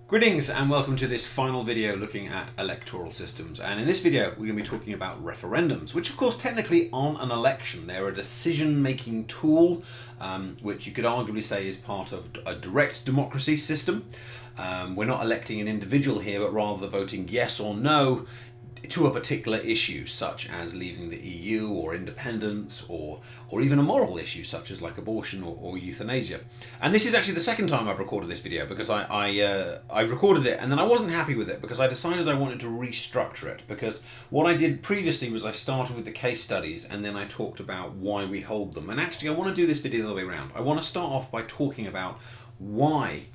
Greetings and welcome to this final video looking at electoral systems, and in this video we're going to be talking about referendums, which of course technically aren't an election. They're a decision-making tool which you could arguably say is part of a direct democracy system. We're not electing an individual here, but rather voting yes or no to a particular issue, such as leaving the EU or independence, or even a moral issue such as like abortion or euthanasia. And this is actually the second time I've recorded this video, because I recorded it and then I wasn't happy with it because I decided I wanted to restructure it, because what I did previously was I started with the case studies and then I talked about why we hold them. And actually I want to do this video the other way around. I want to start off by talking about why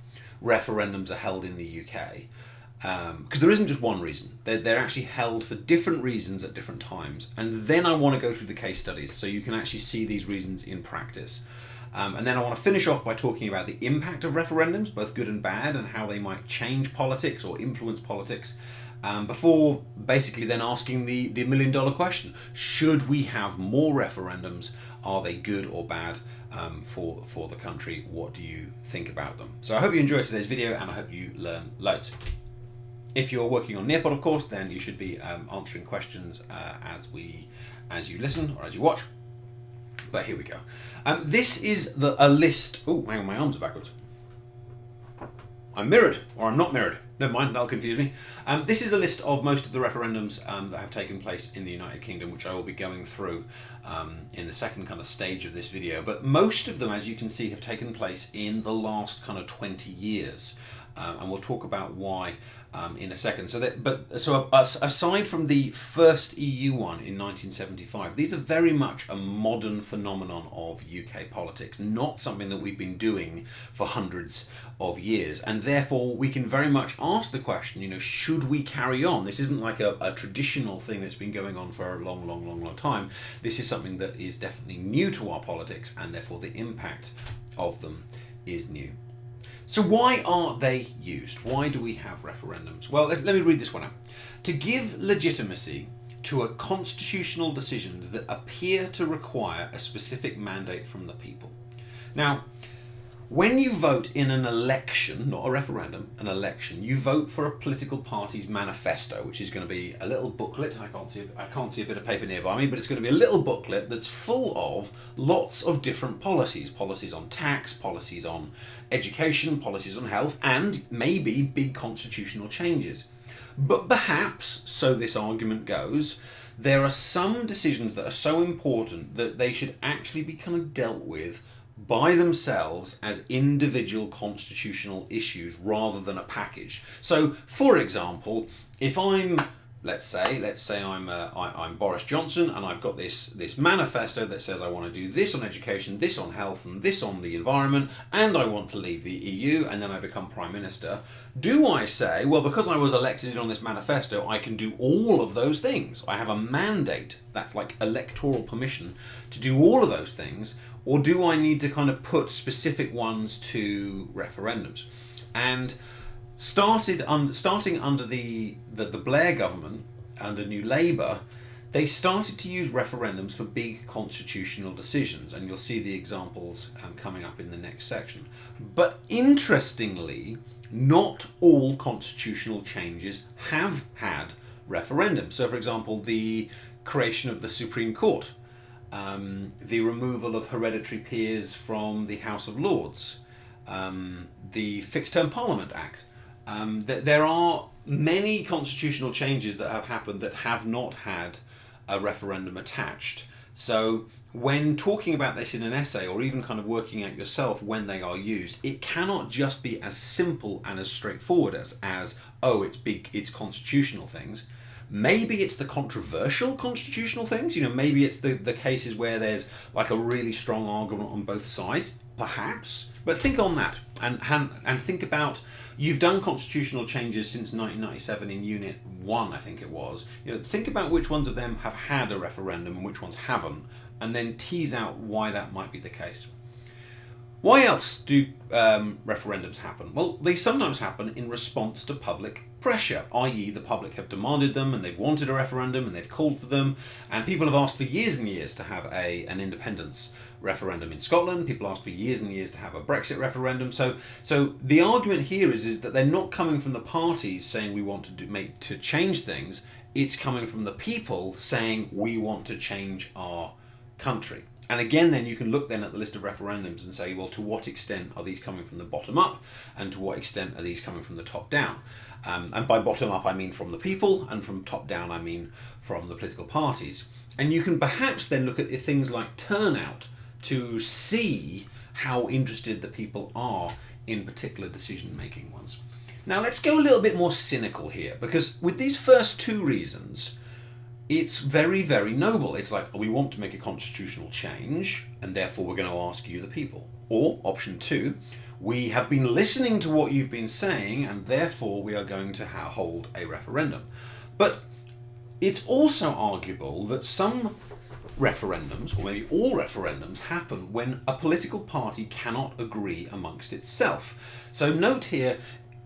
referendums are held in the UK. Because there isn't just one reason. They're actually held for different reasons at different times. And then I want to go through the case studies so you can actually see these reasons in practice. And then I want to finish off by talking about the impact of referendums, both good and bad, and how they might change politics or influence politics, before basically then asking the million-dollar question. Should we have more referendums? Are they good or bad for the country? What do you think about them? So I hope you enjoyed today's video and I hope you learn loads. If you're working on Nearpod, of course, then you should be answering questions as you listen or as you watch. But here we go. This is a list. Oh, hang on, my arms are backwards. I'm mirrored, or I'm not mirrored. Never mind, that'll confuse me. This is a list of most of the referendums that have taken place in the United Kingdom, which I will be going through in the second kind of stage of this video. But most of them, as you can see, have taken place in the last kind of 20 years. And we'll talk about why in a second. So aside from the first EU one in 1975, these are very much a modern phenomenon of UK politics, not something that we've been doing for hundreds of years. And therefore, we can very much ask the question, should we carry on? This isn't like a traditional thing that's been going on for a long time. This is something that is definitely new to our politics, and therefore the impact of them is new. So why are they used? Why do we have referendums? Well, let me read this one out. To give legitimacy to a constitutional decisions that appear to require a specific mandate from the people. Now, when you vote in an election, not a referendum, an election, you vote for a political party's manifesto, which is going to be a little booklet. I can't see a bit of paper nearby me, but it's going to be a little booklet that's full of lots of different policies. Policies on tax, policies on education, policies on health, and maybe big constitutional changes. But perhaps, so this argument goes, there are some decisions that are so important that they should actually be kind of dealt with by themselves as individual constitutional issues rather than a package. So, for example, if let's say I'm Boris Johnson and I've got this manifesto that says I want to do this on education, this on health, and this on the environment, and I want to leave the EU, and then I become Prime Minister, do I say, well, because I was elected on this manifesto, I can do all of those things? I have a mandate, that's like electoral permission, to do all of those things, or do I need to kind of put specific ones to referendums? And starting under the Blair government, under New Labour, they started to use referendums for big constitutional decisions, and you'll see the examples coming up in the next section. But interestingly, not all constitutional changes have had referendums. So, for example, the creation of the Supreme Court, the removal of hereditary peers from the House of Lords, the Fixed Term Parliament Act. There are many constitutional changes that have happened that have not had a referendum attached. So when talking about this in an essay, or even kind of working out yourself when they are used, it cannot just be as simple and as straightforward as it's constitutional things. Maybe it's the controversial constitutional things, maybe it's the cases where there's like a really strong argument on both sides, perhaps. But think on that and think about, you've done constitutional changes since 1997 in Unit 1, I think it was. Think about which ones of them have had a referendum and which ones haven't, and then tease out why that might be the case. Why else do referendums happen? Well, they sometimes happen in response to public pressure, i.e. the public have demanded them and they've wanted a referendum and they've called for them, and people have asked for years and years to have an independence referendum in Scotland. People asked for years and years to have a Brexit referendum. So the argument here is that they're not coming from the parties saying we want to change things. It's coming from the people saying we want to change our country. And again, then you can look then at the list of referendums and say, well, to what extent are these coming from the bottom up, and to what extent are these coming from the top down? And by bottom up, I mean from the people, and from top down, I mean from the political parties. And you can perhaps then look at things like turnout to see how interested the people are in particular decision-making ones. Now, let's go a little bit more cynical here, because with these first two reasons, it's very, very noble. It's like, we want to make a constitutional change, and therefore we're going to ask you, the people. Or, option two, we have been listening to what you've been saying, and therefore we are going to hold a referendum. But it's also arguable that some referendums, or maybe all referendums, happen when a political party cannot agree amongst itself. So note here,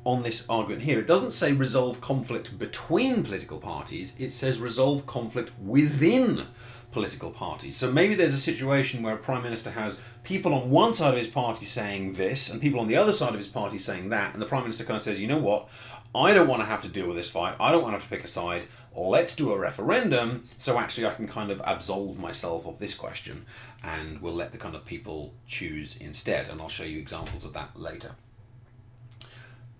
on this argument here, it doesn't say resolve conflict between political parties, it says resolve conflict within political parties. So maybe there's a situation where a Prime Minister has people on one side of his party saying this and people on the other side of his party saying that, and the Prime Minister kind of says, you know what, I don't want to have to deal with this fight, I don't want to have to pick a side, let's do a referendum so actually I can kind of absolve myself of this question, and we'll let the kind of people choose instead, and I'll show you examples of that later.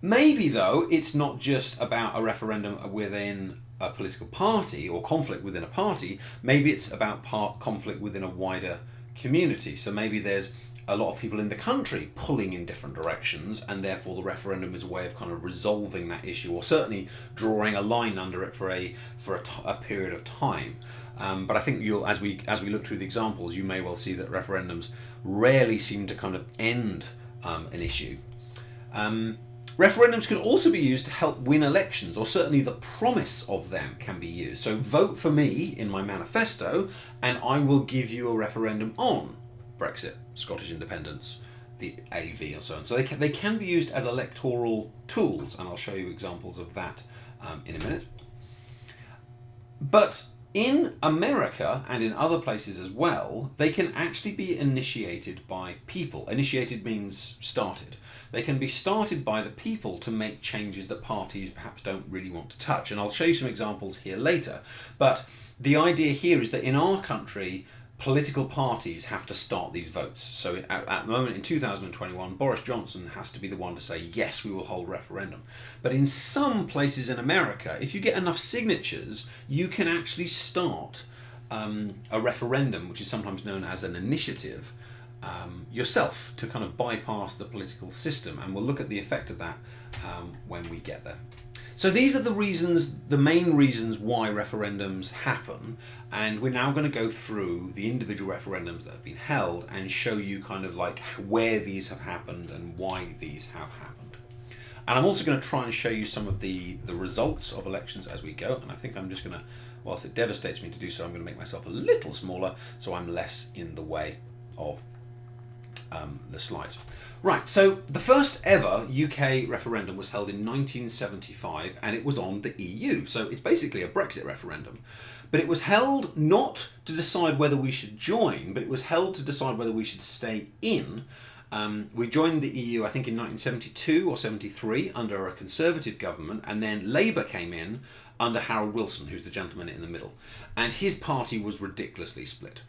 Maybe, though, it's not just about a referendum within a political party or conflict within a party. Maybe it's about conflict within a wider community. So maybe there's a lot of people in the country pulling in different directions, and therefore the referendum is a way of kind of resolving that issue, or certainly drawing a line under it for a period of time. But I think as we look through the examples, you may well see that referendums rarely seem to kind of end an issue. Referendums can also be used to help win elections, or certainly the promise of them can be used. So vote for me in my manifesto and I will give you a referendum on Brexit, Scottish independence, the AV and so on. So they can be used as electoral tools, and I'll show you examples of that in a minute. But in America and in other places as well, they can actually be initiated by people. Initiated means started. They can be started by the people to make changes that parties perhaps don't really want to touch. And I'll show you some examples here later. But the idea here is that in our country, political parties have to start these votes. So at the moment in 2021, Boris Johnson has to be the one to say, yes, we will hold referendum. But in some places in America, if you get enough signatures, you can actually start a referendum, which is sometimes known as an initiative, yourself, to kind of bypass the political system. And we'll look at the effect of that when we get there. So these are the main reasons why referendums happen, and we're now going to go through the individual referendums that have been held and show you kind of like where these have happened and why these have happened. And I'm also going to try and show you some of the results of elections as we go, and I think I'm just going to, whilst it devastates me to do so, I'm going to make myself a little smaller so I'm less in the way of the slides. Right, so the first ever UK referendum was held in 1975, and it was on the EU. So it's basically a Brexit referendum. But it was held not to decide whether we should join, but it was held to decide whether we should stay in. We joined the EU, I think, in 1972 or 73 under a Conservative government, and then Labour came in under Harold Wilson, who's the gentleman in the middle. And his party was ridiculously split.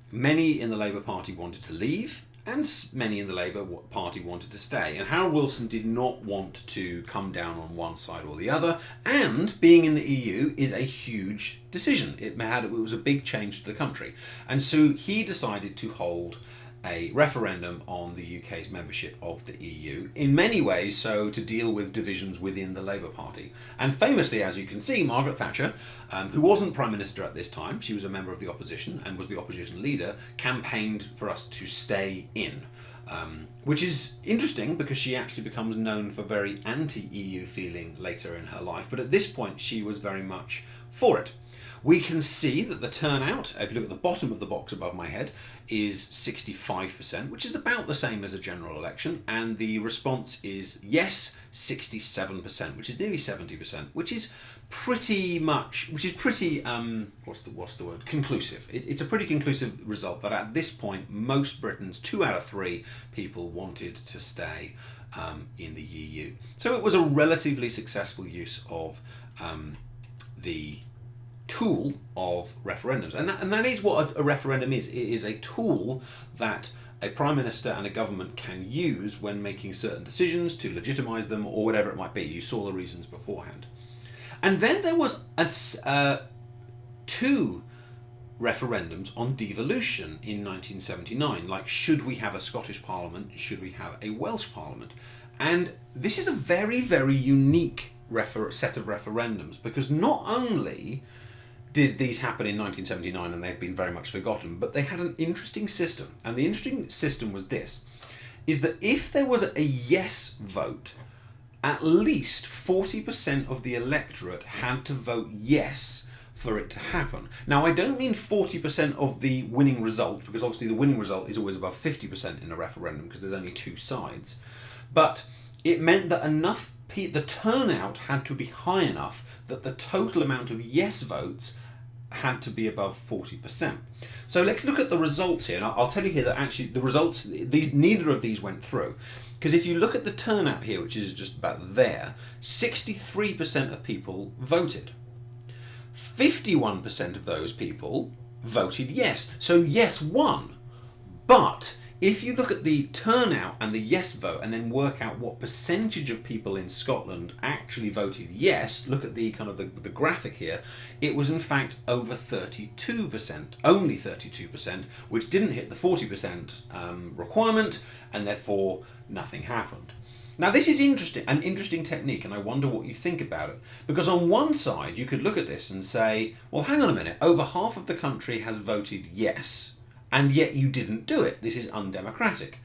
Many in the Labour Party wanted to leave, and many in the Labour Party wanted to stay. And Harold Wilson did not want to come down on one side or the other, and being in the EU is a huge decision. It was a big change to the country. And so he decided to hold a referendum on the UK's membership of the EU, in many ways so to deal with divisions within the Labour Party. And famously, as you can see, Margaret Thatcher, who wasn't Prime Minister at this time, she was a member of the opposition and was the opposition leader, campaigned for us to stay in. Which is interesting because she actually becomes known for very anti-EU feeling later in her life, but at this point she was very much for it. We can see that the turnout, if you look at the bottom of the box above my head, is 65%, which is about the same as a general election, and the response is yes, 67%, which is nearly 70%, which is pretty what's the word, conclusive. It's a pretty conclusive result that at this point most Britons, 2 out of 3 people, wanted to stay in the EU. So it was a relatively successful use of the tool of referendums, and that is what a referendum is. It is a tool that a prime minister and a government can use when making certain decisions to legitimise them or whatever it might be. You saw the reasons beforehand. And then there was 2 referendums on devolution in 1979, like should we have a Scottish Parliament, should we have a Welsh Parliament? And this is a very, very unique set of referendums, because not only did these happen in 1979 and they've been very much forgotten, but they had an interesting system. And the interesting system was this, is that if there was a yes vote, at least 40% of the electorate had to vote yes for it to happen. Now, I don't mean 40% of the winning result, because obviously the winning result is always above 50% in a referendum because there's only 2 sides. But it meant that the turnout had to be high enough that the total amount of yes votes had to be above 40%. So let's look at the results here. And I'll tell you here that actually the results, neither of these went through. Because if you look at the turnout here, which is just about there, 63% of people voted. 51% of those people voted yes. So yes won. But if you look at the turnout and the yes vote and then work out what percentage of people in Scotland actually voted yes, look at the kind of the graphic here, it was in fact over 32%, only 32%, which didn't hit the 40% requirement, and therefore nothing happened. Now this is an interesting technique, and I wonder what you think about it. Because on one side you could look at this and say, well, hang on a minute, over half of the country has voted yes, and yet you didn't do it. This is undemocratic.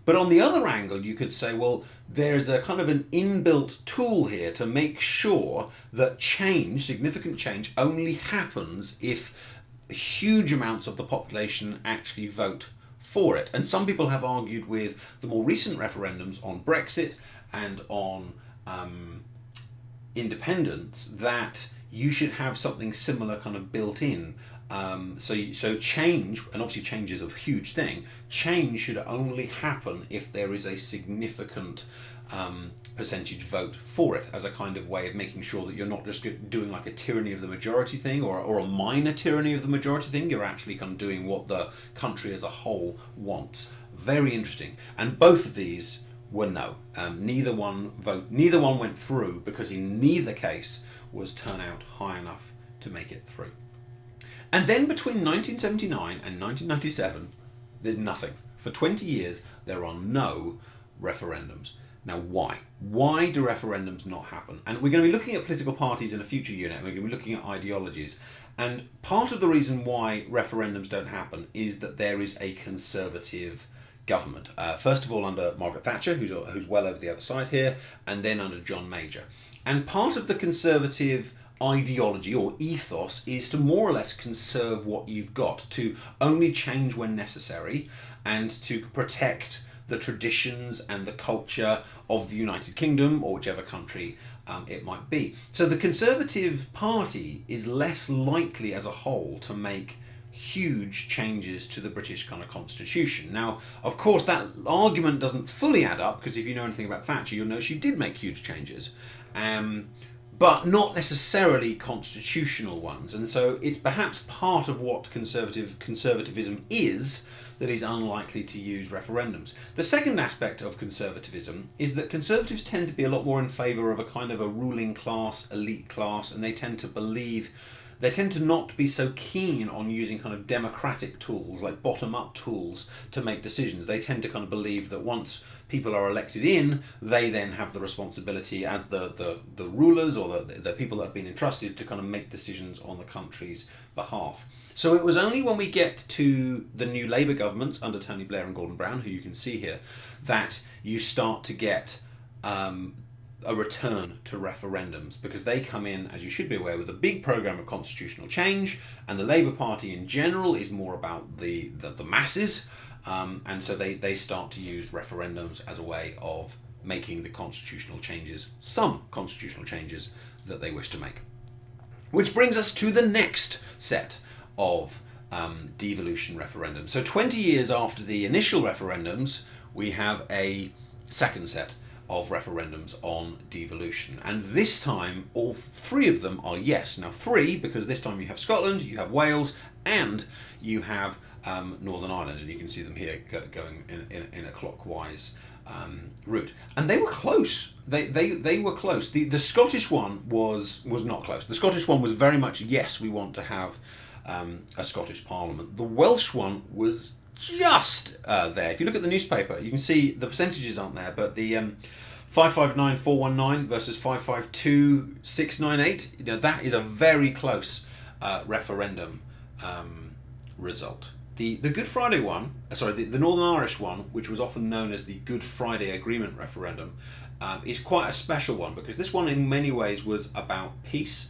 But on the other angle, you could say, well, there's a kind of an inbuilt tool here to make sure that significant change, only happens if huge amounts of the population actually vote for it. And some people have argued with the more recent referendums on Brexit and on independence that you should have something similar kind of built in. So change, and obviously change is a huge thing, change should only happen if there is a significant percentage vote for it, as a kind of way of making sure that you're not just doing like a tyranny of the majority thing or a minor tyranny of the majority thing. You're actually kind of doing what the country as a whole wants. Very interesting. And both of these were no. Neither one went through, because in neither case was turnout high enough to make it through. And then between 1979 and 1997, there's nothing. For 20 years, there are no referendums. Now, why? Why do referendums not happen? And we're going to be looking at political parties in a future unit, and we're going to be looking at ideologies. And part of the reason why referendums don't happen is that there is a conservative government. First of all, under Margaret Thatcher, who's well over the other side here, and then under John Major. And part of the conservative ideology or ethos is to more or less conserve what you've got, to only change when necessary, and to protect the traditions and the culture of the United Kingdom or whichever country it might be. So the Conservative Party is less likely as a whole to make huge changes to the British kind of constitution. Now, of course, that argument doesn't fully add up, because if you know anything about Thatcher, you'll know she did make huge changes. But not necessarily constitutional ones. And so it's perhaps part of what conservatism is that is unlikely to use referendums. The second aspect of conservatism is that conservatives tend to be a lot more in favour of a kind of a ruling class, elite class, and they tend to not be so keen on using kind of democratic tools, like bottom-up tools, to make decisions. They tend to kind of believe that once people are elected in, they then have the responsibility as the rulers or the people that have been entrusted to kind of make decisions on the country's behalf. So it was only when we get to the new Labour governments under Tony Blair and Gordon Brown, who you can see here, that you start to get a return to referendums, because they come in, as you should be aware, with a big program of constitutional change, and the Labour Party in general is more about the masses, and so they start to use referendums as a way of making the constitutional changes, some constitutional changes that they wish to make. Which brings us to the next set of devolution referendums. So 20 years after the initial referendums, we have a second set of referendums on devolution. And this time, all three of them are yes. Now, three, because this time you have Scotland, you have Wales, and you have Northern Ireland. And you can see them here going in a clockwise route. And they were close. They were close. The Scottish one was not close. The Scottish one was very much, yes, we want to have a Scottish Parliament. The Welsh one was just there. If you look at the newspaper, you can see the percentages aren't there, but the 559,419 versus 552,698, that is a very close referendum result. The Good Friday one, the Northern Irish one, which was often known as the Good Friday Agreement referendum, is quite a special one, because this one in many ways was about peace.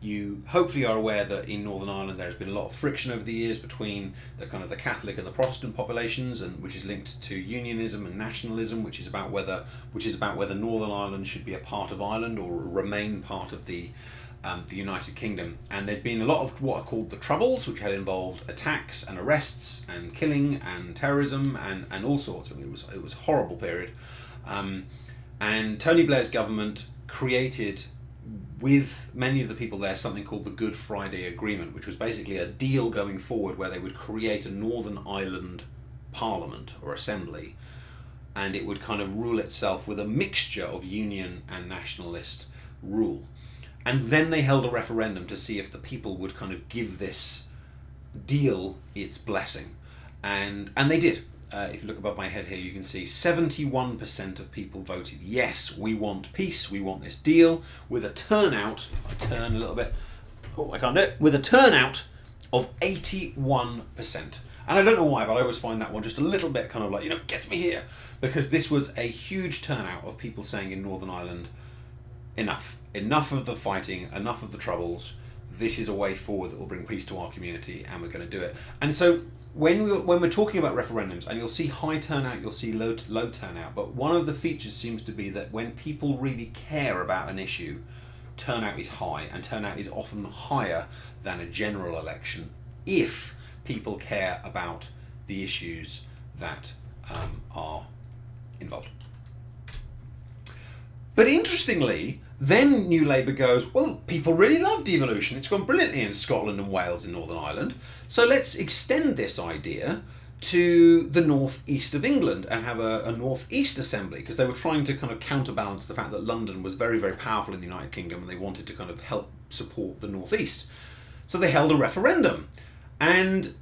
You hopefully are aware that in Northern Ireland there has been a lot of friction over the years between the Catholic and the Protestant populations, and which is linked to unionism and nationalism, which is about whether Northern Ireland should be a part of Ireland or remain part of the United Kingdom. And there'd been a lot of what are called the Troubles, which had involved attacks and arrests and killing and terrorism and all sorts. I mean, it was a horrible period. And Tony Blair's government created, with many of the people there, something called the Good Friday Agreement, which was basically a deal going forward where they would create a Northern Ireland Parliament or Assembly, and it would kind of rule itself with a mixture of union and nationalist rule. And then they held a referendum to see if the people would kind of give this deal its blessing. And they did. If you look above my head here, you can see 71% of people voted yes, we want peace, we want this deal, with a turnout, if I turn a little bit, I can't do it, with a turnout of 81%. And I don't know why, but I always find that one just a little bit kind of like, gets me here, because this was a huge turnout of people saying in Northern Ireland, enough of the fighting, enough of the troubles, this is a way forward that will bring peace to our community, and we're going to do it. And so when we're talking about referendums, and you'll see high turnout, you'll see low turnout, but one of the features seems to be that when people really care about an issue, turnout is high, and turnout is often higher than a general election if people care about the issues that are involved. But interestingly, then New Labour goes, well, people really love devolution. It's gone brilliantly in Scotland and Wales and Northern Ireland. So let's extend this idea to the northeast of England and have a northeast assembly, because they were trying to kind of counterbalance the fact that London was very, very powerful in the United Kingdom, and they wanted to kind of help support the northeast. So they held a referendum, and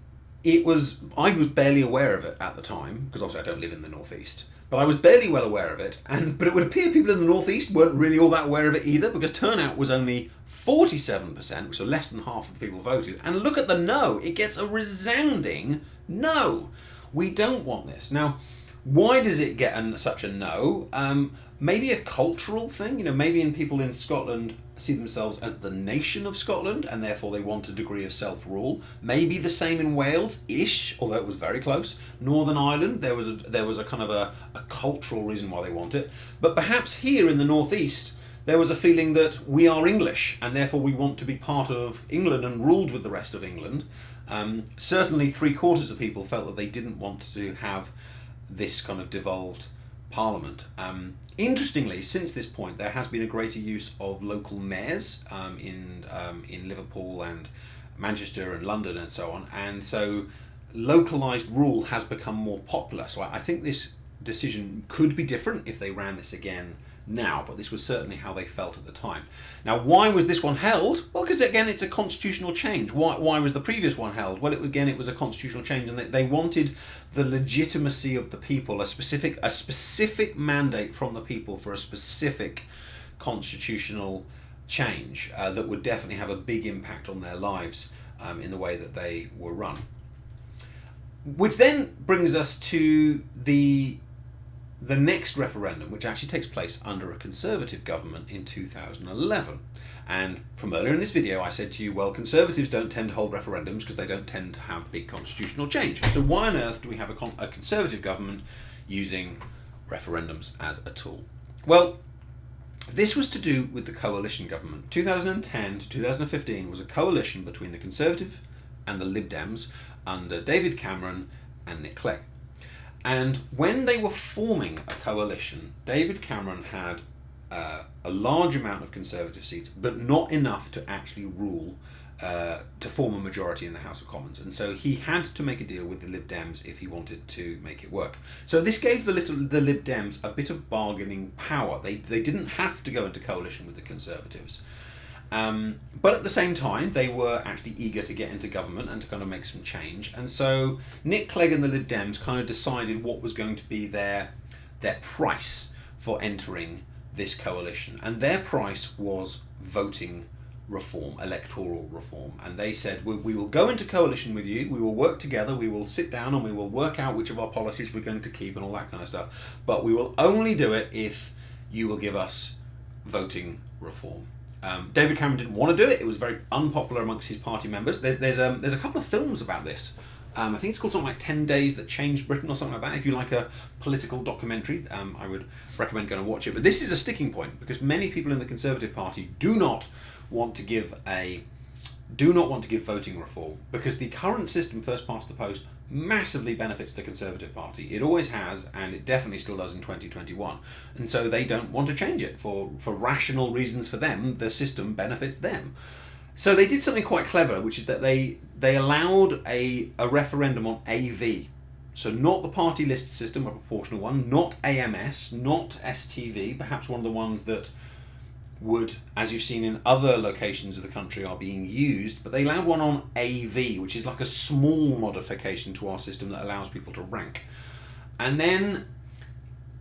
I was barely aware of it at the time, because obviously I don't live in the northeast. But I was barely well aware of it, but it would appear people in the northeast weren't really all that aware of it either, because turnout was only 47%, which so less than half of the people voted. And look at the no, it gets a resounding no. We don't want this. Now, why does it get such a no? Maybe a cultural thing, maybe people in Scotland see themselves as the nation of Scotland, and therefore they want a degree of self-rule. Maybe the same in Wales-ish, although it was very close. Northern Ireland, there was a kind of a cultural reason why they want it. But perhaps here in the northeast, there was a feeling that we are English, and therefore we want to be part of England and ruled with the rest of England. Certainly 3/4 of people felt that they didn't want to have this kind of devolved Parliament. Interestingly, since this point, there has been a greater use of local mayors in Liverpool and Manchester and London and so on, and so localised rule has become more popular. So I think this decision could be different if they ran this again now, but this was certainly how they felt at the time. Now, why was this one held? Well, because again, it's a constitutional change. Why was the previous one held? Well, it was a constitutional change, and they wanted the legitimacy of the people, a specific mandate from the people for a specific constitutional change that would definitely have a big impact on their lives in the way that they were run. Which then brings us to the the next referendum, which actually takes place under a Conservative government in 2011. And from earlier in this video, I said to you, well, Conservatives don't tend to hold referendums because they don't tend to have big constitutional change. So why on earth do we have a Conservative government using referendums as a tool? Well, this was to do with the coalition government. 2010 to 2015 was a coalition between the Conservative and the Lib Dems under David Cameron and Nick Clegg. And when they were forming a coalition, David Cameron had a large amount of Conservative seats, but not enough to actually rule, to form a majority in the House of Commons. And so he had to make a deal with the Lib Dems if he wanted to make it work. So this gave the Lib Dems a bit of bargaining power. They didn't have to go into coalition with the Conservatives. But at the same time, they were actually eager to get into government and to kind of make some change. And so Nick Clegg and the Lib Dems kind of decided what was going to be their price for entering this coalition. And their price was voting reform, electoral reform. And they said, we will go into coalition with you, we will work together, we will sit down and we will work out which of our policies we're going to keep and all that kind of stuff. But we will only do it if you will give us voting reform. David Cameron didn't want to do it. It was very unpopular amongst his party members. There's a couple of films about this. I think it's called something like 10 Days That Changed Britain or something like that. If you like a political documentary, I would recommend going and watch it. But this is a sticking point because many people in the Conservative Party do not want to give voting reform because the current system, first past the post, massively benefits the Conservative Party. It always has, and it definitely still does in 2021. And so they don't want to change it for rational reasons for them. The system benefits them. So they did something quite clever, which is that they allowed a referendum on AV. So not the party list system, a proportional one, not AMS, not STV, perhaps one of the ones that would, as you've seen in other locations of the country, are being used, but they allowed one on AV, which is like a small modification to our system that allows people to rank. And then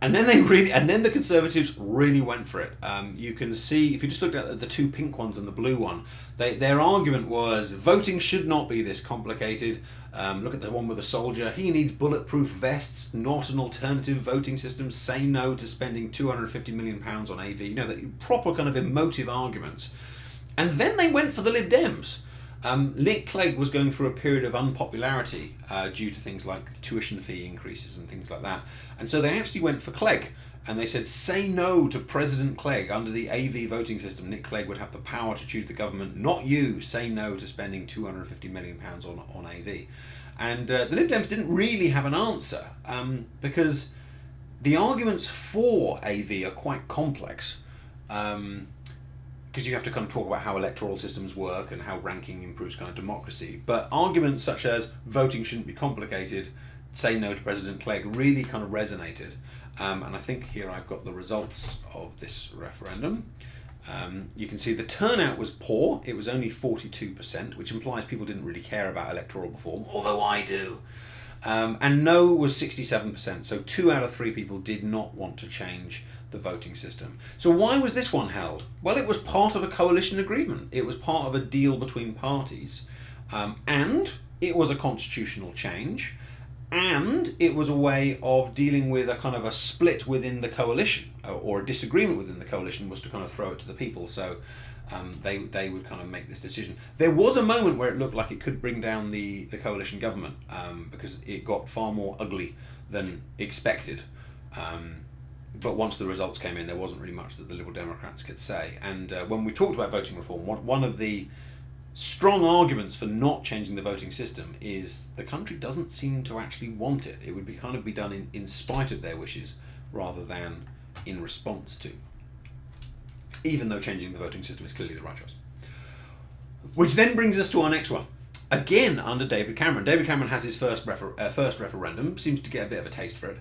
the Conservatives really went for it. You can see, if you just looked at the two pink ones and the blue one, their argument was voting should not be this complicated. Look at the one with the soldier. He needs bulletproof vests, not an alternative voting system. Say no to spending £250 million on AV. You know, the proper kind of emotive arguments. And then they went for the Lib Dems. Nick Clegg was going through a period of unpopularity due to things like tuition fee increases and things like that. And so they actually went for Clegg. And they said, say no to President Clegg. Under the AV voting system, Nick Clegg would have the power to choose the government, not you. Say no to spending £250 million on AV. And the Lib Dems didn't really have an answer because the arguments for AV are quite complex. Because you have to kind of talk about how electoral systems work and how ranking improves kind of democracy. But arguments such as voting shouldn't be complicated, say no to President Clegg, really kind of resonated. And I think here I've got the results of this referendum. You can see the turnout was poor. It was only 42%, which implies people didn't really care about electoral reform, although I do. And no was 67%, so 2 out of 3 people did not want to change the voting system. So why was this one held? Well, it was part of a coalition agreement. It was part of a deal between parties. And it was a constitutional change. And it was a way of dealing with a kind of a split within the coalition, or a disagreement within the coalition was to kind of throw it to the people. So they would kind of make this decision. There was a moment where it looked like it could bring down the coalition government because it got far more ugly than expected. But once the results came in, there wasn't really much that the Liberal Democrats could say. And when we talked about voting reform, one of the strong arguments for not changing the voting system is the country doesn't seem to actually want it. It would be kind of be done in spite of their wishes rather than in response to. Even though changing the voting system is clearly the right choice. Which then brings us to our next one. Again, under David Cameron. David Cameron has his first referendum, seems to get a bit of a taste for it.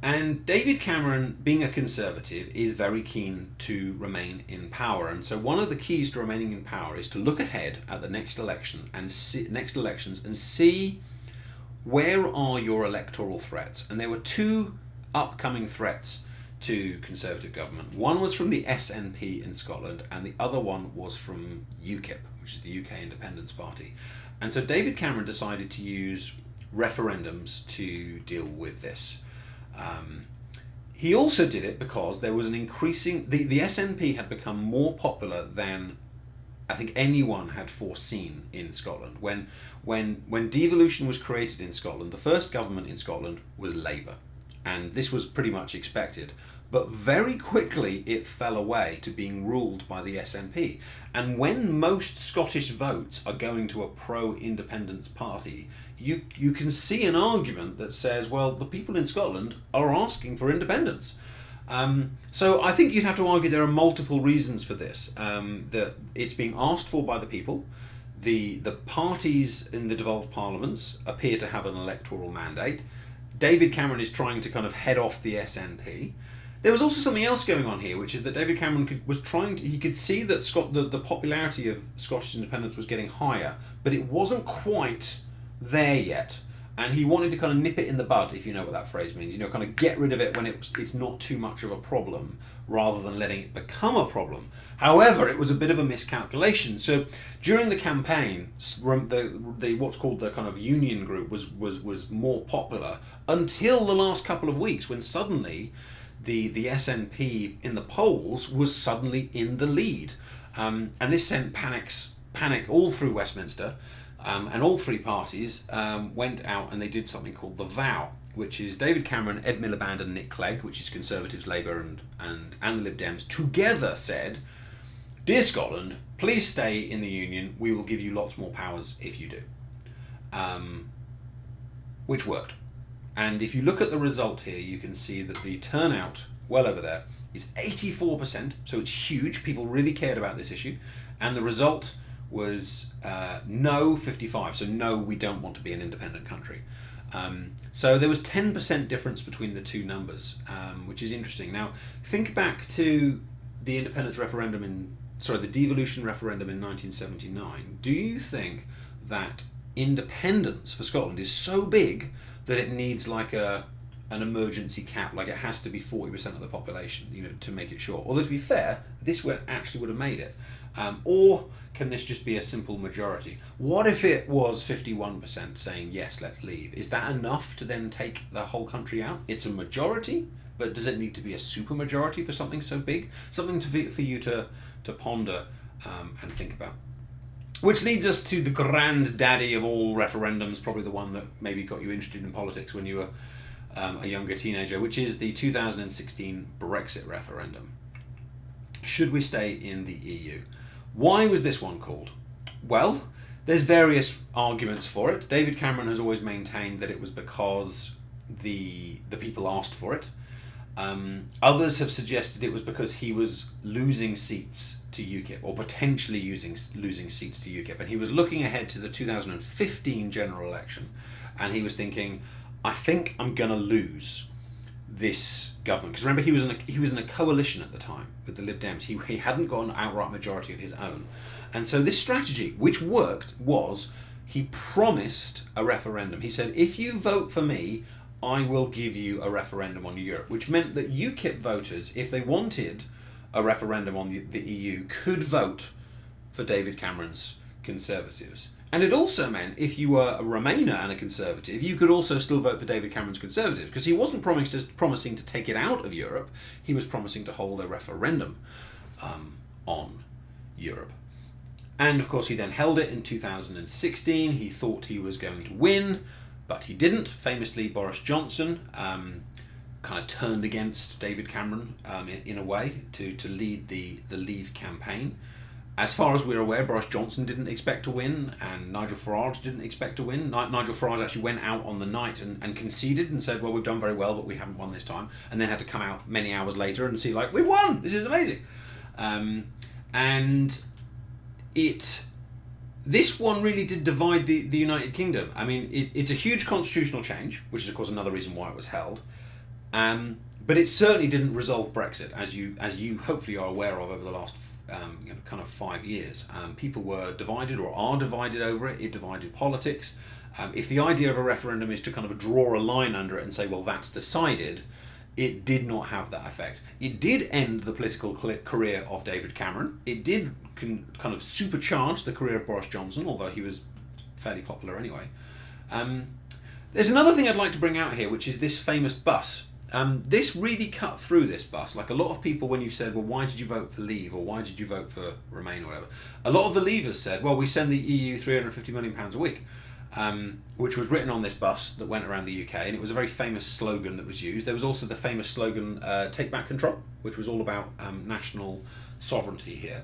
And David Cameron, being a Conservative, is very keen to remain in power. And so one of the keys to remaining in power is to look ahead at the next election and next elections and see where are your electoral threats. And there were 2 upcoming threats to Conservative government. One was from the SNP in Scotland, and the other one was from UKIP, which is the UK Independence Party. And so David Cameron decided to use referendums to deal with this. He also did it because there was an increasing... The SNP had become more popular than I think anyone had foreseen in Scotland. When devolution was created in Scotland, the first government in Scotland was Labour. And this was pretty much expected. But very quickly it fell away to being ruled by the SNP. And when most Scottish votes are going to a pro-independence party, you can see an argument that says, well, the people in Scotland are asking for independence. So I think you'd have to argue there are multiple reasons for this. That it's being asked for by the people. The parties in the devolved parliaments appear to have an electoral mandate. David Cameron is trying to kind of head off the SNP. There was also something else going on here, which is that David Cameron he could see that the popularity of Scottish independence was getting higher, but it wasn't quite there yet. And he wanted to kind of nip it in the bud, if you know what that phrase means. Kind of get rid of it when it's not too much of a problem, rather than letting it become a problem. However, it was a bit of a miscalculation. So during the campaign, the what's called the kind of union group was more popular until the last couple of weeks, when suddenly the SNP in the polls was suddenly in the lead, and this sent panic all through Westminster. And all three parties went out and they did something called the Vow, which is David Cameron, Ed Miliband and Nick Clegg, which is Conservatives, Labour and the Lib Dems, together said, "Dear Scotland, please stay in the Union. We will give you lots more powers if you do." Which worked. And if you look at the result here, you can see that the turnout, well over there, is 84%. So it's huge. People really cared about this issue. And the result was no 55, so no, we don't want to be an independent country. So there was 10% difference between the two numbers, which is interesting. Now, think back to the independence referendum the devolution referendum in 1979. Do you think that independence for Scotland is so big that it needs like an emergency cap, like it has to be 40% of the population, to make it sure? Although to be fair, this actually would have made it. Or can this just be a simple majority? What if it was 51% saying, yes, let's leave? Is that enough to then take the whole country out? It's a majority, but does it need to be a supermajority for something so big? Something for you to ponder and think about. Which leads us to the granddaddy of all referendums, probably the one that maybe got you interested in politics when you were a younger teenager, which is the 2016 Brexit referendum. Should we stay in the EU? Why was this one called? Well, there's various arguments for it. David Cameron has always maintained that it was because the people asked for it. Others have suggested it was because he was losing seats to UKIP, or potentially losing seats to UKIP, and he was looking ahead to the 2015 general election, and he was thinking, I think I'm going to lose this government. Because remember, he was in a coalition at the time with the Lib Dems. He hadn't got an outright majority of his own. And so this strategy, which worked, was he promised a referendum. He said, if you vote for me, I will give you a referendum on Europe, which meant that UKIP voters, if they wanted a referendum on the EU, could vote for David Cameron's Conservatives. And it also meant if you were a Remainer and a Conservative, you could also still vote for David Cameron's Conservatives, because he wasn't promising to take it out of Europe, he was promising to hold a referendum on Europe. And of course he then held it in 2016. He thought he was going to win, but he didn't. Famously, Boris Johnson kind of turned against David Cameron in a way to lead the Leave campaign. As far as we're aware, Boris Johnson didn't expect to win, and Nigel Farage didn't expect to win. Nigel Farage actually went out on the night and conceded and said, well, we've done very well, but we haven't won this time. And then had to come out many hours later and see, like, we've won! This is amazing! And this one really did divide the United Kingdom. I mean, it's a huge constitutional change, which is, of course, another reason why it was held. But it certainly didn't resolve Brexit, as you hopefully are aware of over the last kind of 5 years. People were divided, or are divided, over it. It divided politics. If the idea of a referendum is to kind of draw a line under it and say, well, that's decided, it did not have that effect. It did end the political career of David Cameron. It did kind of supercharge the career of Boris Johnson, although he was fairly popular anyway. There's another thing I'd like to bring out here, which is this famous bus. This really cut through this bus. Like a lot of people, when you said, well, why did you vote for Leave, or why did you vote for Remain, or whatever, a lot of the Leavers said, well, we send the EU £350 million a week, which was written on this bus that went around the UK, and it was a very famous slogan that was used. There was also the famous slogan, Take Back Control, which was all about national sovereignty here.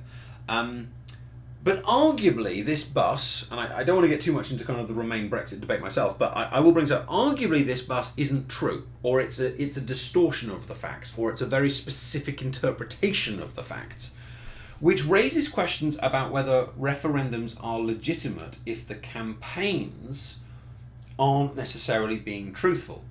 But arguably this bus, and I don't want to get too much into kind of the Remain Brexit debate myself, but I will bring this up. Arguably this bus isn't true, or it's a distortion of the facts, or it's a very specific interpretation of the facts, which raises questions about whether referendums are legitimate if the campaigns aren't necessarily being truthful.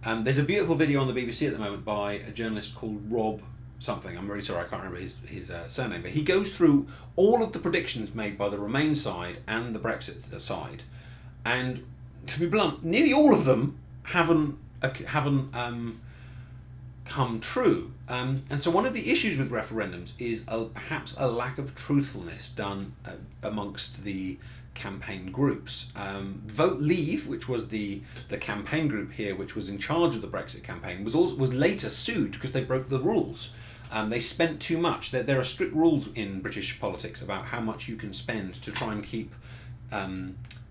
There's a beautiful video on the BBC at the moment by a journalist called Rob something. I'm really sorry, I can't remember his surname, but he goes through all of the predictions made by the Remain side and the Brexit side, and to be blunt, nearly all of them haven't come true. And so one of the issues with referendums is perhaps a lack of truthfulness done amongst the campaign groups. Vote Leave, which was the campaign group here, which was in charge of the Brexit campaign, was later sued because they broke the rules. They spent too much. There are strict rules in British politics about how much you can spend to try and keep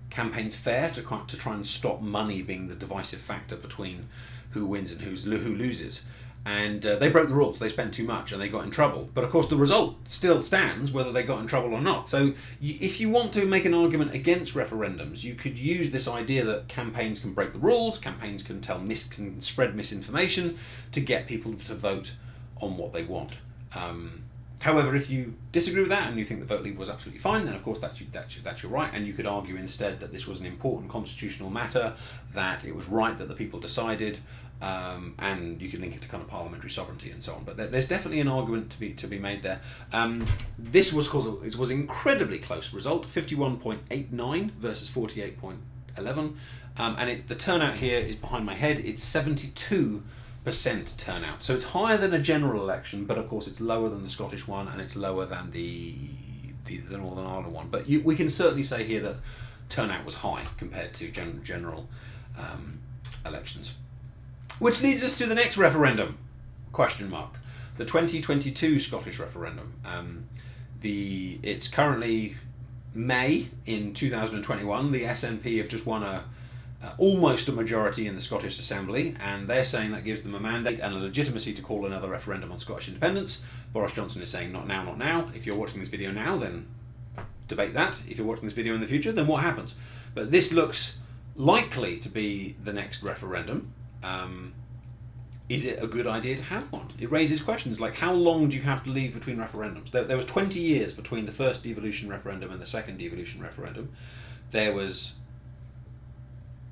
campaigns fair, to try and stop money being the divisive factor between who wins and who loses. And they broke the rules. They spent too much and they got in trouble. But of course the result still stands whether they got in trouble or not. So if you want to make an argument against referendums, you could use this idea that campaigns can break the rules, campaigns can spread misinformation to get people to vote on what they want. However, if you disagree with that and you think the vote leave was absolutely fine, then of course that's your right, and you could argue instead that this was an important constitutional matter, that it was right that the people decided, and you could link it to kind of parliamentary sovereignty and so on. But there's definitely an argument to be made there. This was an incredibly close result, 51.89 versus 48.11, and the turnout here is behind my head. It's 72% turnout, so it's higher than a general election, but of course it's lower than the Scottish one, and it's lower than the Northern Ireland one. But we can certainly say here that turnout was high compared to general elections. Which leads us to the next referendum, ? The 2022 Scottish referendum. It's currently May in 2021. The SNP have just won almost a majority in the Scottish Assembly, and they're saying that gives them a mandate and a legitimacy to call another referendum on Scottish independence. Boris Johnson is saying not now, not now. If you're watching this video now, then debate that. If you're watching this video in the future, then what happens? But this looks likely to be the next referendum. Is it a good idea to have one? It raises questions like, how long do you have to leave between referendums? There was 20 years between the first devolution referendum and the second devolution referendum. There was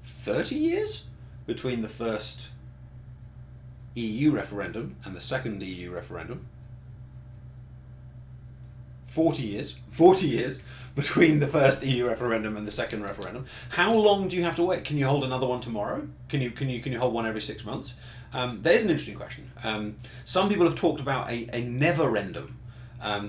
30 years between the first EU referendum and the second EU referendum. 40 years between the first EU referendum and the second referendum. How long do you have to wait? Can you hold another one tomorrow? Can you hold one every 6 months? There's an interesting question. Some people have talked about a never-endum.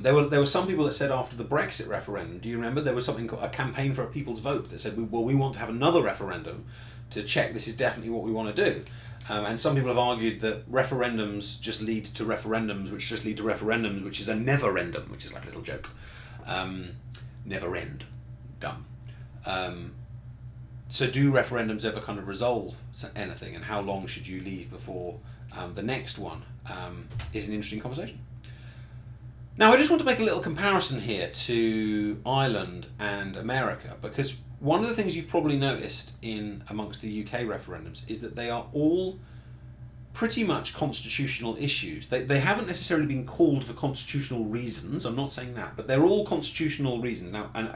There were some people that said after the Brexit referendum, do you remember, there was something called a campaign for a people's vote that said, we want to have another referendum to check this is definitely what we want to do. And some people have argued that referendums just lead to referendums, which just lead to referendums, which is a never-endum, which is like a little joke. Never end. Dumb. So do referendums ever kind of resolve anything, and how long should you leave before the next one is an interesting conversation. Now, I just want to make a little comparison here to Ireland and America, because one of the things you've probably noticed amongst the UK referendums is that they are all pretty much constitutional issues. They haven't necessarily been called for constitutional reasons, I'm not saying that, but they're all constitutional reasons now, and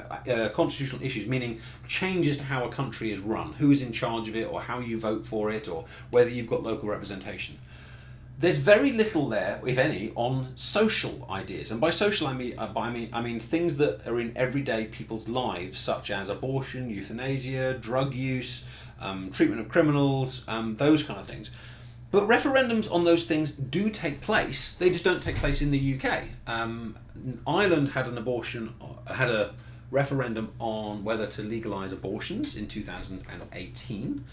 constitutional issues, meaning changes to how a country is run, who is in charge of it, or how you vote for it, or whether you've got local representation. There's very little there, if any, on social ideas, and by social I mean things that are in everyday people's lives, such as abortion, euthanasia, drug use, treatment of criminals, those kind of things. But referendums on those things do take place. They just don't take place in the UK. Ireland had a referendum on whether to legalise abortions in 2018.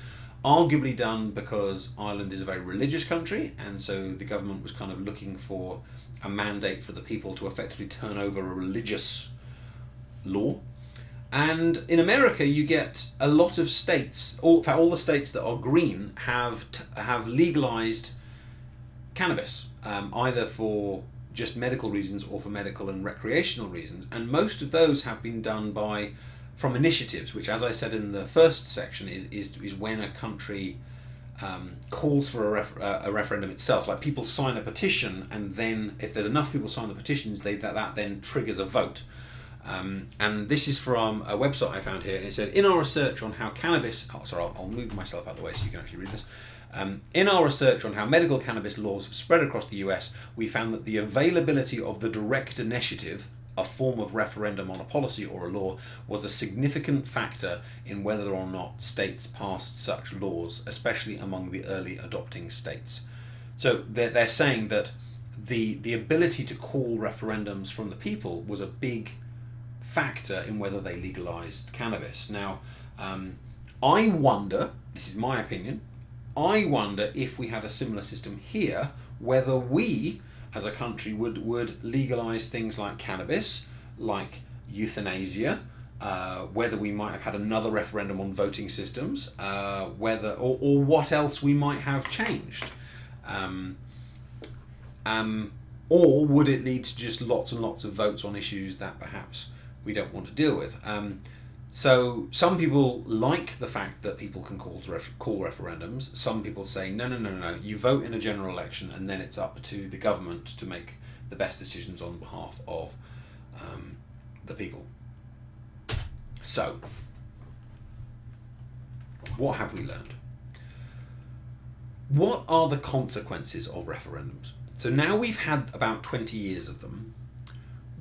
arguably done because Ireland is a very religious country, and so the government was kind of looking for a mandate for the people to effectively turn over a religious law. And in America, you get a lot of states, in fact, all the states that are green have legalized cannabis, either for just medical reasons or for medical and recreational reasons. And most of those have been done from initiatives, which, as I said in the first section, is when a country calls for a referendum itself. Like, people sign a petition, and then if there's enough people sign the petitions, that then triggers a vote. And this is from a website I found here, and it said, in our research on how cannabis... Oh, sorry, I'll move myself out of the way so you can actually read this. In our research on how medical cannabis laws have spread across the US, we found that the availability of the direct initiative, a form of referendum on a policy or a law, was a significant factor in whether or not states passed such laws, especially among the early adopting states. So they're saying that the ability to call referendums from the people was a big factor in whether they legalized cannabis. Now, I wonder, this is my opinion, I wonder if we had a similar system here, whether we as a country would legalize things like cannabis, like euthanasia, whether we might have had another referendum on voting systems, whether or what else we might have changed. Or would it lead to just lots and lots of votes on issues that perhaps we don't want to deal with? So some people like the fact that people can call referendums. Some people say, no, you vote in a general election and then it's up to the government to make the best decisions on behalf of the people. So, what have we learned? What are the consequences of referendums? So now we've had about 20 years of them.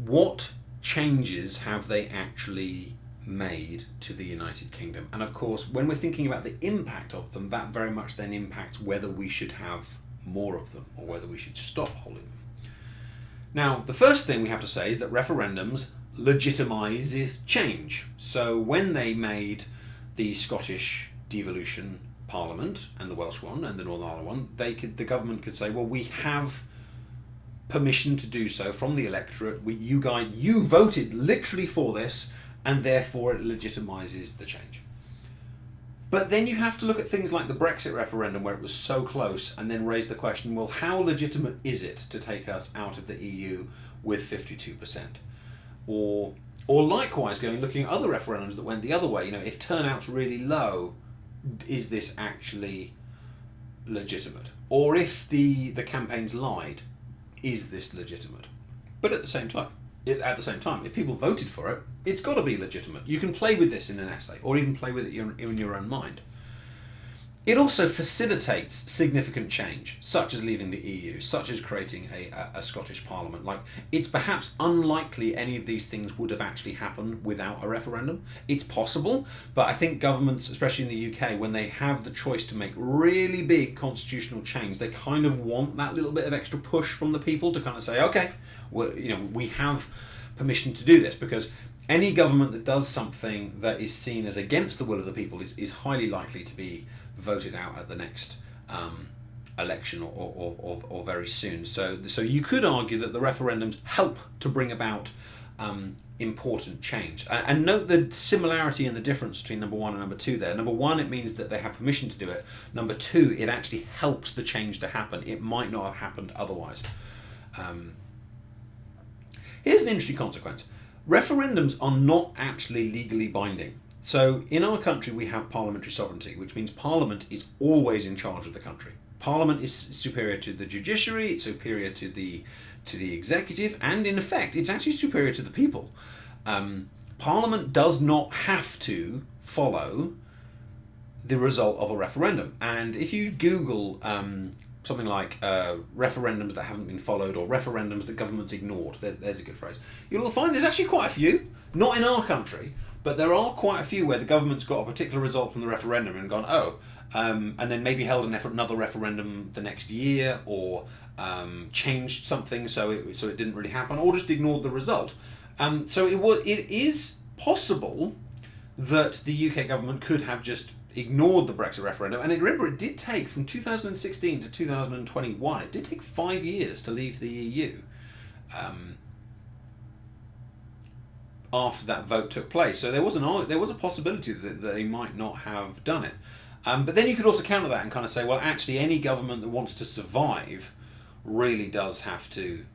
What changes have they actually made to the United Kingdom? And of course, when we're thinking about the impact of them, that very much then impacts whether we should have more of them or whether we should stop holding them. Now, the first thing we have to say is that referendums legitimize change. So when they made the Scottish devolution Parliament and the Welsh one and the Northern Ireland one, the government could say, well, we have permission to do so from the electorate. You voted literally for this, and therefore it legitimizes the change. But then you have to look at things like the Brexit referendum, where it was so close, and then raise the question, well, how legitimate is it to take us out of the EU with 52%? Or likewise, looking at other referendums that went the other way, if turnout's really low, is this actually legitimate? Or if the campaigns lied, is this legitimate? But at the same time, if people voted for it, it's got to be legitimate. You can play with this in an essay, or even play with it in your own mind. It also facilitates significant change, such as leaving the EU, such as creating a Scottish Parliament. Like, it's perhaps unlikely any of these things would have actually happened without a referendum. It's possible, but I think governments, especially in the UK, when they have the choice to make really big constitutional change, they kind of want that little bit of extra push from the people to kind of say, okay, well, we have permission to do this, because any government that does something that is seen as against the will of the people is highly likely to be voted out at the next election or very soon. So you could argue that the referendums help to bring about important change. And note the similarity and the difference between number one and number two there. Number one, it means that they have permission to do it. Number two, it actually helps the change to happen. It might not have happened otherwise. Here's an interesting consequence. Referendums are not actually legally binding. So in our country, we have parliamentary sovereignty, which means Parliament is always in charge of the country. Parliament is superior to the judiciary, it's superior to the executive, and in effect, it's actually superior to the people. Parliament does not have to follow the result of a referendum. And if you Google something like referendums that haven't been followed, or referendums that governments ignored, there's a good phrase, you'll find there's actually quite a few, not in our country, but there are quite a few where the government's got a particular result from the referendum and gone, and then maybe held another referendum the next year, or changed something so it didn't really happen, or just ignored the result. So it is possible that the UK government could have just ignored the Brexit referendum. And remember, it did take, from 2016 to 2021, it did take 5 years to leave the EU after that vote took place. So there was a possibility that they might not have done it. But then you could also counter that and kind of say, well, actually, any government that wants to survive really does have to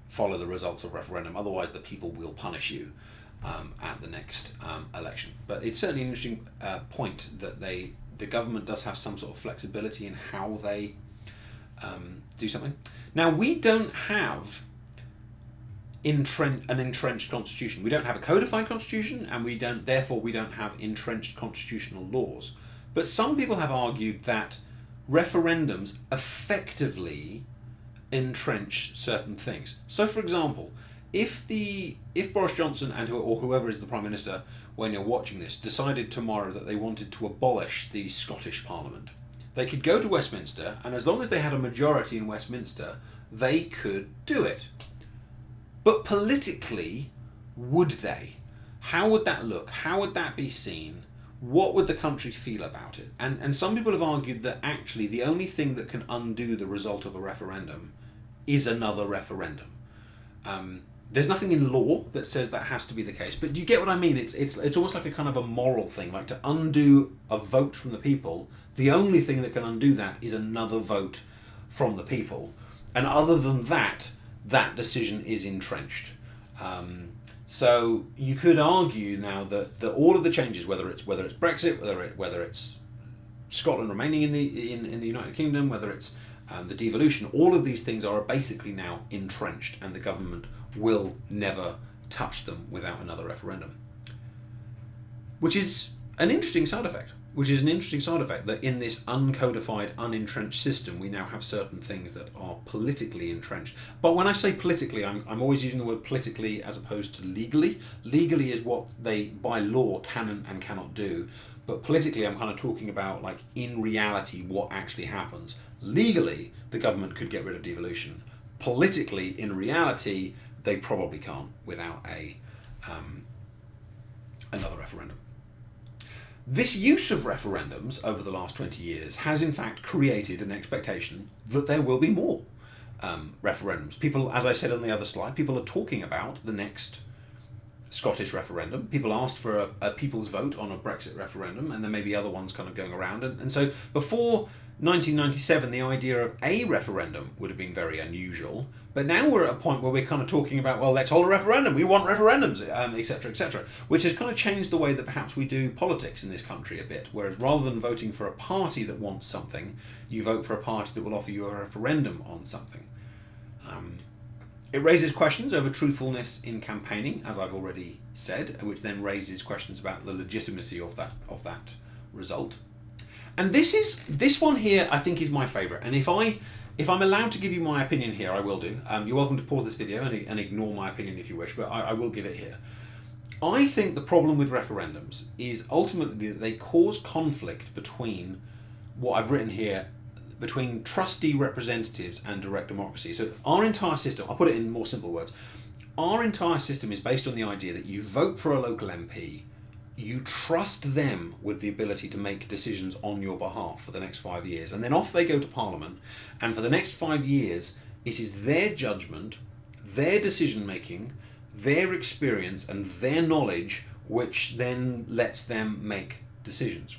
follow the results of referendum. Otherwise, the people will punish you at the next election. But it's certainly an interesting point that the government does have some sort of flexibility in how they do something. Now, we don't have an entrenched constitution. We don't have a codified constitution, and therefore we don't have entrenched constitutional laws. But some people have argued that referendums effectively entrench certain things. So, for example, if Boris Johnson or whoever is the Prime Minister when you're watching this decided tomorrow that they wanted to abolish the Scottish Parliament, they could go to Westminster, and as long as they had a majority in Westminster, they could do it. But politically, would they? How would that look? How would that be seen? What would the country feel about it? And some people have argued that actually the only thing that can undo the result of a referendum is another referendum. There's nothing in law that says that has to be the case, but do you get what I mean? It's almost like a kind of a moral thing, like to undo a vote from the people, the only thing that can undo that is another vote from the people. And other than that, that decision is entrenched. So you could argue now that all of the changes, whether it's Brexit, whether it's Scotland remaining in the United Kingdom, whether it's the devolution, all of these things are basically now entrenched, and the government will never touch them without another referendum. Which is an interesting side effect. That in this uncodified, unentrenched system, we now have certain things that are politically entrenched. But when I say politically, I'm always using the word politically as opposed to legally. Legally is what they, by law, can and cannot do. But politically, I'm kind of talking about, like, in reality, what actually happens. Legally, the government could get rid of devolution. Politically, in reality, they probably can't without another referendum. This use of referendums over the last 20 years has in fact created an expectation that there will be more referendums. People, as I said on the other slide, people are talking about the next Scottish referendum. People asked for a people's vote on a Brexit referendum, and there may be other ones kind of going around. And so before 1997, the idea of a referendum would have been very unusual. But now we're at a point where we're kind of talking about, well, let's hold a referendum. We want referendums, etc., etc., which has kind of changed the way that perhaps we do politics in this country a bit. Whereas rather than voting for a party that wants something, you vote for a party that will offer you a referendum on something. It raises questions over truthfulness in campaigning, as I've already said, which then raises questions about the legitimacy of that result. And this one here, I think, is my favourite. And if I'm allowed to give you my opinion here, I will do. You're welcome to pause this video and ignore my opinion if you wish, but I will give it here. I think the problem with referendums is ultimately that they cause conflict between what I've written here, between trustee representatives and direct democracy. So our entire system, I'll put it in more simple words, our entire system is based on the idea that you vote for a local MP, you trust them with the ability to make decisions on your behalf for the next 5 years, and then off they go to Parliament, and for the next 5 years it is their judgment, their decision making, their experience and their knowledge which then lets them make decisions.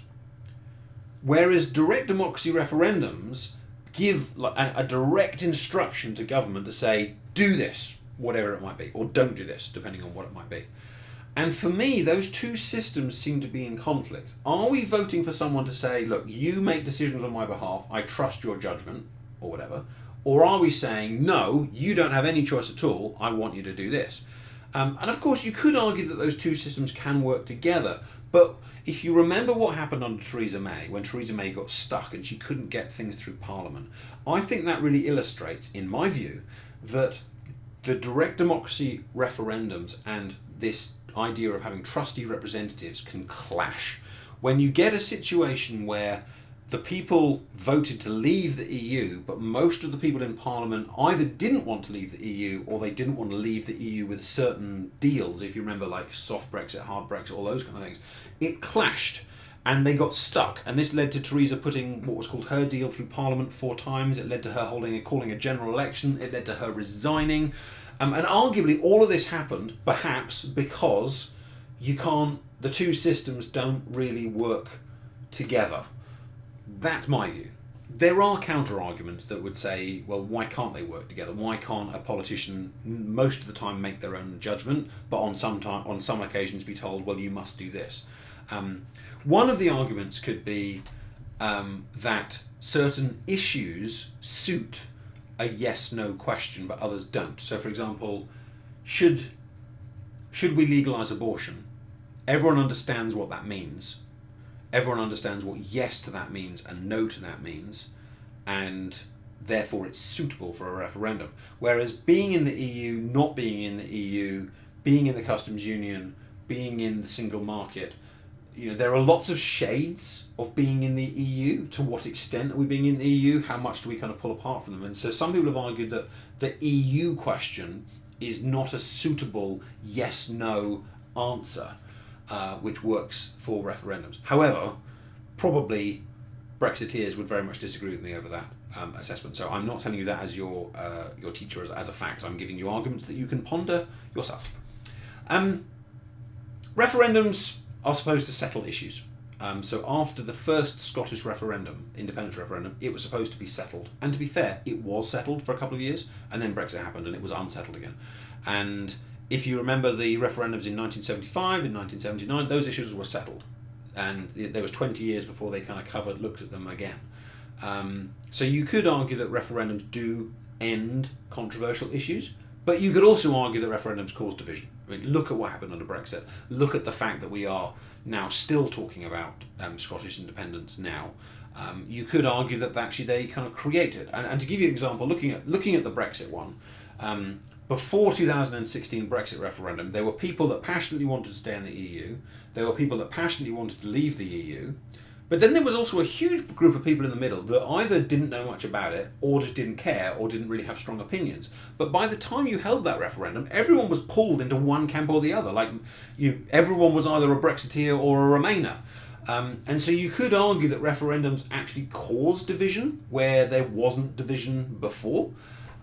Whereas direct democracy referendums give a direct instruction to government to say, do this, whatever it might be, or don't do this, depending on what it might be. And for me, those two systems seem to be in conflict. Are we voting for someone to say, look, you make decisions on my behalf, I trust your judgment, or whatever? Or are we saying, no, you don't have any choice at all, I want you to do this? And of course, you could argue that those two systems can work together, but if you remember what happened under Theresa May, when Theresa May got stuck and she couldn't get things through Parliament, I think that really illustrates, in my view, that the direct democracy referendums and this idea of having trustee representatives can clash. When you get a situation where the people voted to leave the EU, but most of the people in Parliament either didn't want to leave the EU or they didn't want to leave the EU with certain deals, if you remember, like soft Brexit, hard Brexit, all those kind of things, it clashed. and they got stuck. And this led to Theresa putting what was called her deal through Parliament 4 times. It led to her calling a general election. It led to her resigning. And arguably all of this happened, perhaps, because the two systems don't really work together. That's my view. There are counter-arguments that would say, well, why can't they work together? Why can't a politician most of the time make their own judgment, but on some occasions be told, well, you must do this? One of the arguments could be that certain issues suit a yes-no question, but others don't. So, for example, should we legalise abortion? Everyone understands what that means. Everyone understands what yes to that means and no to that means, and therefore it's suitable for a referendum. Whereas being in the EU, not being in the EU, being in the customs union, being in the single market, there are lots of shades of being in the EU. To what extent are we being in the EU? How much do we kind of pull apart from them? And so some people have argued that the EU question is not a suitable yes-no answer, which works for referendums. However, probably Brexiteers would very much disagree with me over that assessment. So I'm not telling you that as your teacher as a fact. I'm giving you arguments that you can ponder yourself. Referendums are supposed to settle issues. So after the first Scottish referendum, independence referendum, it was supposed to be settled. And to be fair, it was settled for a couple of years, and then Brexit happened and it was unsettled again. And if you remember the referendums in 1975, in 1979, those issues were settled. And there was 20 years before they kind of looked at them again. So you could argue that referendums do end controversial issues, but you could also argue that referendums cause division. I mean, look at what happened under Brexit. Look at the fact that we are now still talking about Scottish independence now. You could argue that actually they kind of created. And to give you an example, looking at the Brexit one, before 2016 Brexit referendum, there were people that passionately wanted to stay in the EU. There were people that passionately wanted to leave the EU. But then there was also a huge group of people in the middle that either didn't know much about it, or just didn't care, or didn't really have strong opinions. But by the time you held that referendum, everyone was pulled into one camp or the other. Everyone was either a Brexiteer or a Remainer. And so you could argue that referendums actually cause division where there wasn't division before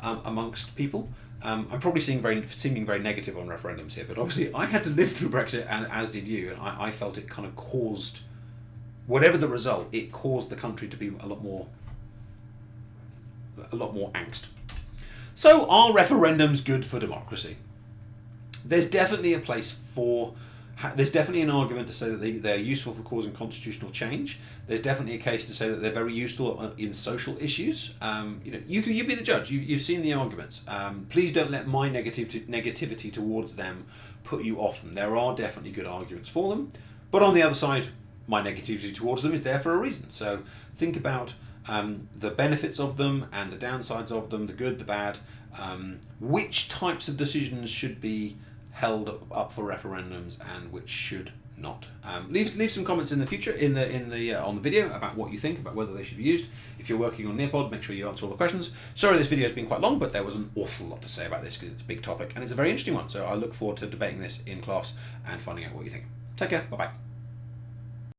amongst people. I'm probably seeming very negative on referendums here, but obviously I had to live through Brexit, and as did you, and I felt it kind of caused, whatever the result, it caused the country to be a lot more angst. So are referendums good for democracy? There's definitely there's definitely an argument to say that they're useful for causing constitutional change. There's definitely a case to say that they're very useful in social issues. You be the judge. You've seen the arguments. Please don't let my negativity towards them put you off them. There are definitely good arguments for them. But on the other side, my negativity towards them is there for a reason. So think about the benefits of them and the downsides of them, the good, the bad. Which types of decisions should be held up for referendums and which should not. Leave some comments in the future on the video about what you think about whether they should be used. If you're working on Nearpod, make sure you answer all the questions. Sorry this video has been quite long, but there was an awful lot to say about this because it's a big topic and it's a very interesting one. So I look forward to debating this in class and finding out what you think. Take care. Bye bye.